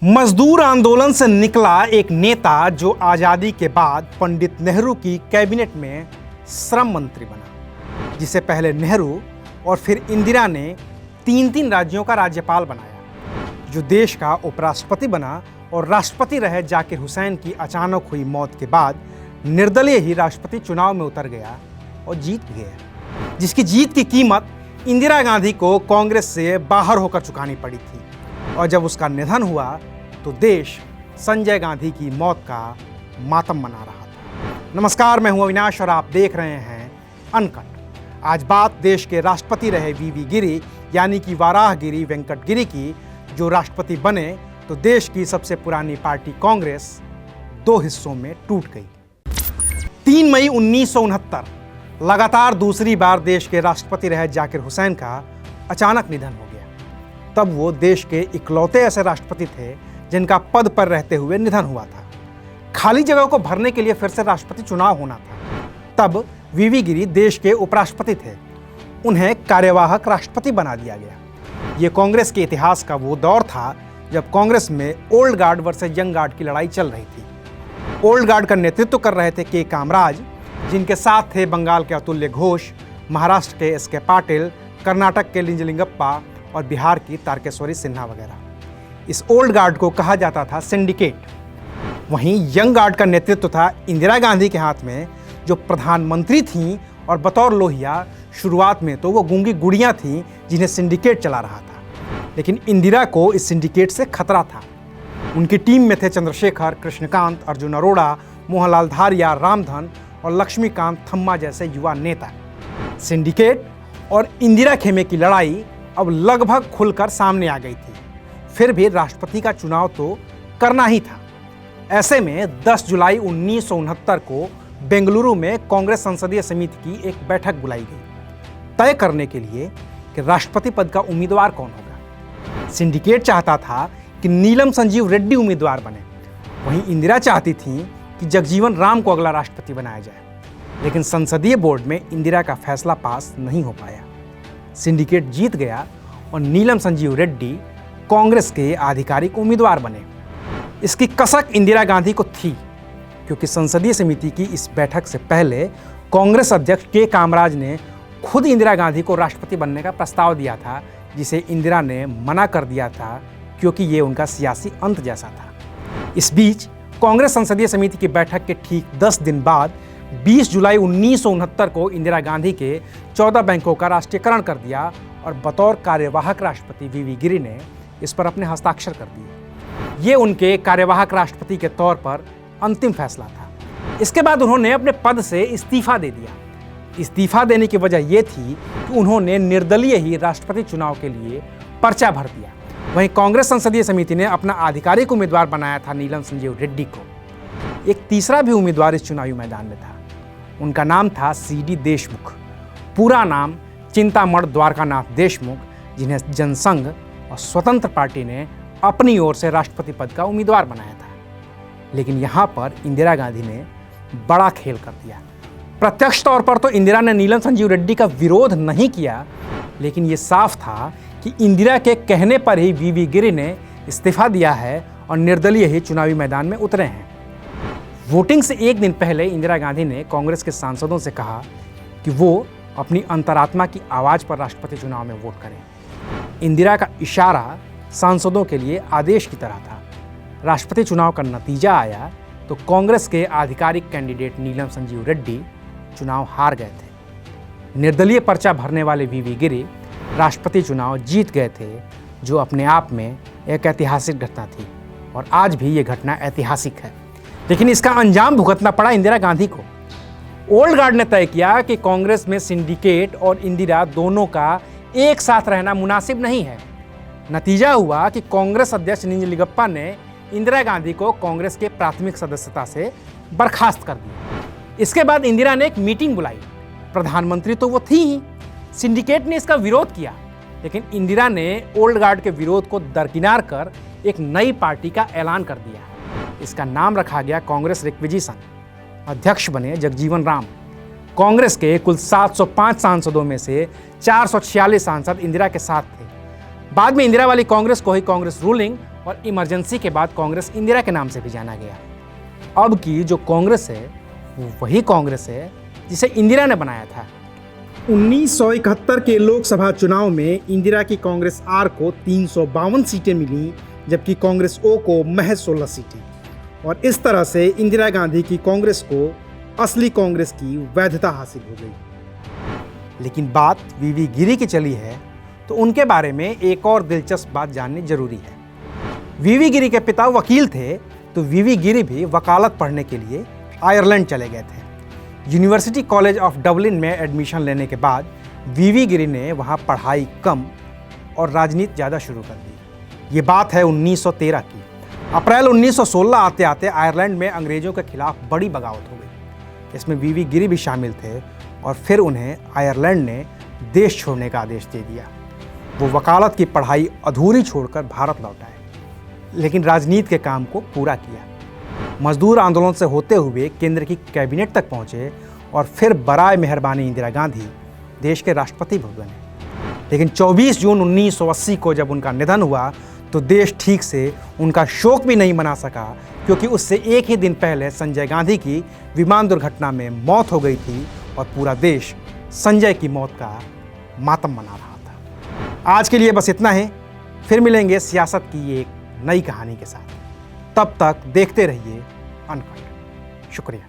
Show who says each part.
Speaker 1: मजदूर आंदोलन से निकला एक नेता जो आजादी के बाद पंडित नेहरू की कैबिनेट में श्रम मंत्री बना, जिसे पहले नेहरू और फिर इंदिरा ने तीन राज्यों का राज्यपाल बनाया, जो देश का उपराष्ट्रपति बना और राष्ट्रपति रहे जाकिर हुसैन की अचानक हुई मौत के बाद निर्दलीय ही राष्ट्रपति चुनाव में उतर गया और जीत गया, जिसकी जीत की कीमत इंदिरा गांधी को कांग्रेस से बाहर होकर चुकानी पड़ी थी। और जब उसका निधन हुआ तो देश संजय गांधी की मौत का मातम मना रहा था। नमस्कार, मैं हूं अविनाश और आप देख रहे हैं अनकट। आज बात देश के राष्ट्रपति रहे वीवी गिरि यानी कि वाराहगिरि वेंकट गिरि की, जो राष्ट्रपति बने तो देश की सबसे पुरानी पार्टी कांग्रेस दो हिस्सों में टूट गई। 3 मई 1969 लगातार दूसरी बार देश के राष्ट्रपति रहे जाकिर हुसैन का अचानक निधन हो गया। तब वो देश के इकलौते ऐसे राष्ट्रपति थे जिनका पद पर रहते हुए निधन हुआ था। खाली जगह को भरने के लिए फिर से राष्ट्रपति चुनाव होना था। तब वीवी गिरि देश के उपराष्ट्रपति थे, उन्हें कार्यवाहक राष्ट्रपति बना दिया गया। ये कांग्रेस के इतिहास का वो दौर था जब कांग्रेस में old guard versus young guard की लड़ाई चल रही थी। ओल्ड गार्ड का नेतृत्व कर रहे थे के कामराज, जिनके साथ थे बंगाल के अतुल्य घोष, महाराष्ट्र के एस के पाटिल, कर्नाटक के लिंजलिंगप्पा और बिहार की तारकेश्वरी सिन्हा वगैरह। इस ओल्ड गार्ड को कहा जाता था सिंडिकेट। वहीं यंग गार्ड का नेतृत्व था इंदिरा गांधी के हाथ में, जो प्रधानमंत्री थीं और बतौर लोहिया शुरुआत में तो वो गूंगी गुड़ियाँ थीं जिन्हें सिंडिकेट चला रहा था। लेकिन इंदिरा को इस सिंडिकेट से खतरा था। उनकी टीम में थे चंद्रशेखर, कृष्णकांत, अर्जुन अरोड़ा, मोहनलाल धारिया, रामधन और लक्ष्मीकांत थम्मा जैसे युवा नेता। सिंडिकेट और इंदिरा खेमे की लड़ाई अब लगभग खुलकर सामने आ गई थी। फिर भी राष्ट्रपति का चुनाव तो करना ही था। ऐसे में 10 जुलाई 1969 को बेंगलुरु में कांग्रेस संसदीय समिति की एक बैठक बुलाई गई, तय करने के लिए कि राष्ट्रपति पद का उम्मीदवार कौन होगा। सिंडिकेट चाहता था कि नीलम संजीव रेड्डी उम्मीदवार बने, वहीं इंदिरा चाहती थी कि जगजीवन राम को अगला राष्ट्रपति बनाया जाए। लेकिन संसदीय बोर्ड में इंदिरा का फैसला पास नहीं हो पाया। सिंडिकेट जीत गया और नीलम संजीव रेड्डी कांग्रेस के आधिकारिक उम्मीदवार बने। इसकी कसक इंदिरा गांधी को थी, क्योंकि संसदीय समिति की इस बैठक से पहले कांग्रेस अध्यक्ष के कामराज ने खुद इंदिरा गांधी को राष्ट्रपति बनने का प्रस्ताव दिया था, जिसे इंदिरा ने मना कर दिया था क्योंकि ये उनका सियासी अंत जैसा था। इस बीच कांग्रेस संसदीय समिति की बैठक के ठीक 10 दिन बाद 20 जुलाई 1969 को इंदिरा गांधी के 14 बैंकों का राष्ट्रीयकरण कर दिया और बतौर कार्यवाहक राष्ट्रपति वीवी गिरि ने इस पर अपने हस्ताक्षर कर दिए। ये उनके कार्यवाहक राष्ट्रपति के तौर पर अंतिम फैसला था। इसके बाद उन्होंने अपने पद से इस्तीफा दे दिया। इस्तीफा देने की वजह यह थी कि उन्होंने निर्दलीय ही राष्ट्रपति चुनाव के लिए पर्चा भर दिया। वहीं कांग्रेस संसदीय समिति ने अपना आधिकारिक उम्मीदवार बनाया था नीलम संजीव रेड्डी को। एक तीसरा भी उम्मीदवार इस चुनावी मैदान में था। उनका नाम था सीडी देशमुख, पूरा नाम चिंतामण द्वारकानाथ देशमुख, जिन्हें जनसंघ और स्वतंत्र पार्टी ने अपनी ओर से राष्ट्रपति पद का उम्मीदवार बनाया था। लेकिन यहाँ पर इंदिरा गांधी ने बड़ा खेल कर दिया। प्रत्यक्ष तौर पर तो इंदिरा ने नीलम संजीव रेड्डी का विरोध नहीं किया, लेकिन ये साफ था कि इंदिरा के कहने पर ही वीवी गिरि ने इस्तीफा दिया है और निर्दलीय ही चुनावी मैदान में उतरे हैं। वोटिंग से एक दिन पहले इंदिरा गांधी ने कांग्रेस के सांसदों से कहा कि वो अपनी अंतरात्मा की आवाज पर राष्ट्रपति चुनाव में वोट करें। इंदिरा का इशारा सांसदों के लिए आदेश की तरह था। राष्ट्रपति चुनाव का नतीजा आया तो कांग्रेस के आधिकारिक कैंडिडेट नीलम संजीव रेड्डी चुनाव हार गए थे। निर्दलीय पर्चा भरने वाले वीवी गिरि राष्ट्रपति चुनाव जीत गए थे, जो अपने आप में एक ऐतिहासिक घटना थी और आज भी ये घटना ऐतिहासिक है। लेकिन इसका अंजाम भुगतना पड़ा इंदिरा गांधी को। ओल्ड गार्ड ने तय किया कि कांग्रेस में सिंडिकेट और इंदिरा दोनों का एक साथ रहना मुनासिब नहीं है। नतीजा हुआ कि कांग्रेस अध्यक्ष लिंजलिंगप्पा ने इंदिरा गांधी को कांग्रेस के प्राथमिक सदस्यता से बर्खास्त कर दिया। इसके बाद इंदिरा ने एक मीटिंग बुलाई। प्रधानमंत्री तो वो थी ही। सिंडिकेट ने इसका विरोध किया, लेकिन इंदिरा ने ओल्ड गार्ड के विरोध को दरकिनार कर एक नई पार्टी का ऐलान कर दिया। इसका नाम रखा गया कांग्रेस रिक्विजिशन। अध्यक्ष बने जगजीवन राम। कांग्रेस के कुल 705 सांसदों में से 446 सांसद इंदिरा के साथ थे। बाद में इंदिरा वाली कांग्रेस को ही कांग्रेस रूलिंग और इमरजेंसी के बाद कांग्रेस इंदिरा के नाम से भी जाना गया। अब की जो कांग्रेस है वो वही कांग्रेस है जिसे इंदिरा ने बनाया था। 1971 के लोकसभा चुनाव में इंदिरा की कांग्रेस आर को 352 सीटें मिली, जबकि कांग्रेस ओ को महज 16 सीटें, और इस तरह से इंदिरा गांधी की कांग्रेस को असली कांग्रेस की वैधता हासिल हो गई। लेकिन बात वीवी गिरी की चली है तो उनके बारे में एक और दिलचस्प बात जाननी जरूरी है। वीवी गिरी के पिता वकील थे, तो वीवी गिरी भी वकालत पढ़ने के लिए आयरलैंड चले गए थे। यूनिवर्सिटी कॉलेज ऑफ डबलिन में एडमिशन लेने के बाद वीवी गिरी ने वहाँ पढ़ाई कम और राजनीति ज़्यादा शुरू कर दी। ये बात है 1913 की। अप्रैल 1916 आते आते आयरलैंड में अंग्रेज़ों के खिलाफ बड़ी बगावत हो गई। इसमें वीवी गिरी भी शामिल थे और फिर उन्हें आयरलैंड ने देश छोड़ने का आदेश दे दिया। वो वकालत की पढ़ाई अधूरी छोड़कर भारत लौट आए, लेकिन राजनीति के काम को पूरा किया। मजदूर आंदोलन से होते हुए केंद्र की कैबिनेट तक पहुंचे और फिर बराए मेहरबानी इंदिरा गांधी देश के राष्ट्रपति भी बने। लेकिन 24 जून 1980 को जब उनका निधन हुआ तो देश ठीक से उनका शोक भी नहीं मना सका, क्योंकि उससे एक ही दिन पहले संजय गांधी की विमान दुर्घटना में मौत हो गई थी और पूरा देश संजय की मौत का मातम मना रहा था। आज के लिए बस इतना ही। फिर मिलेंगे सियासत की एक नई कहानी के साथ। तब तक देखते रहिए अनकट। शुक्रिया।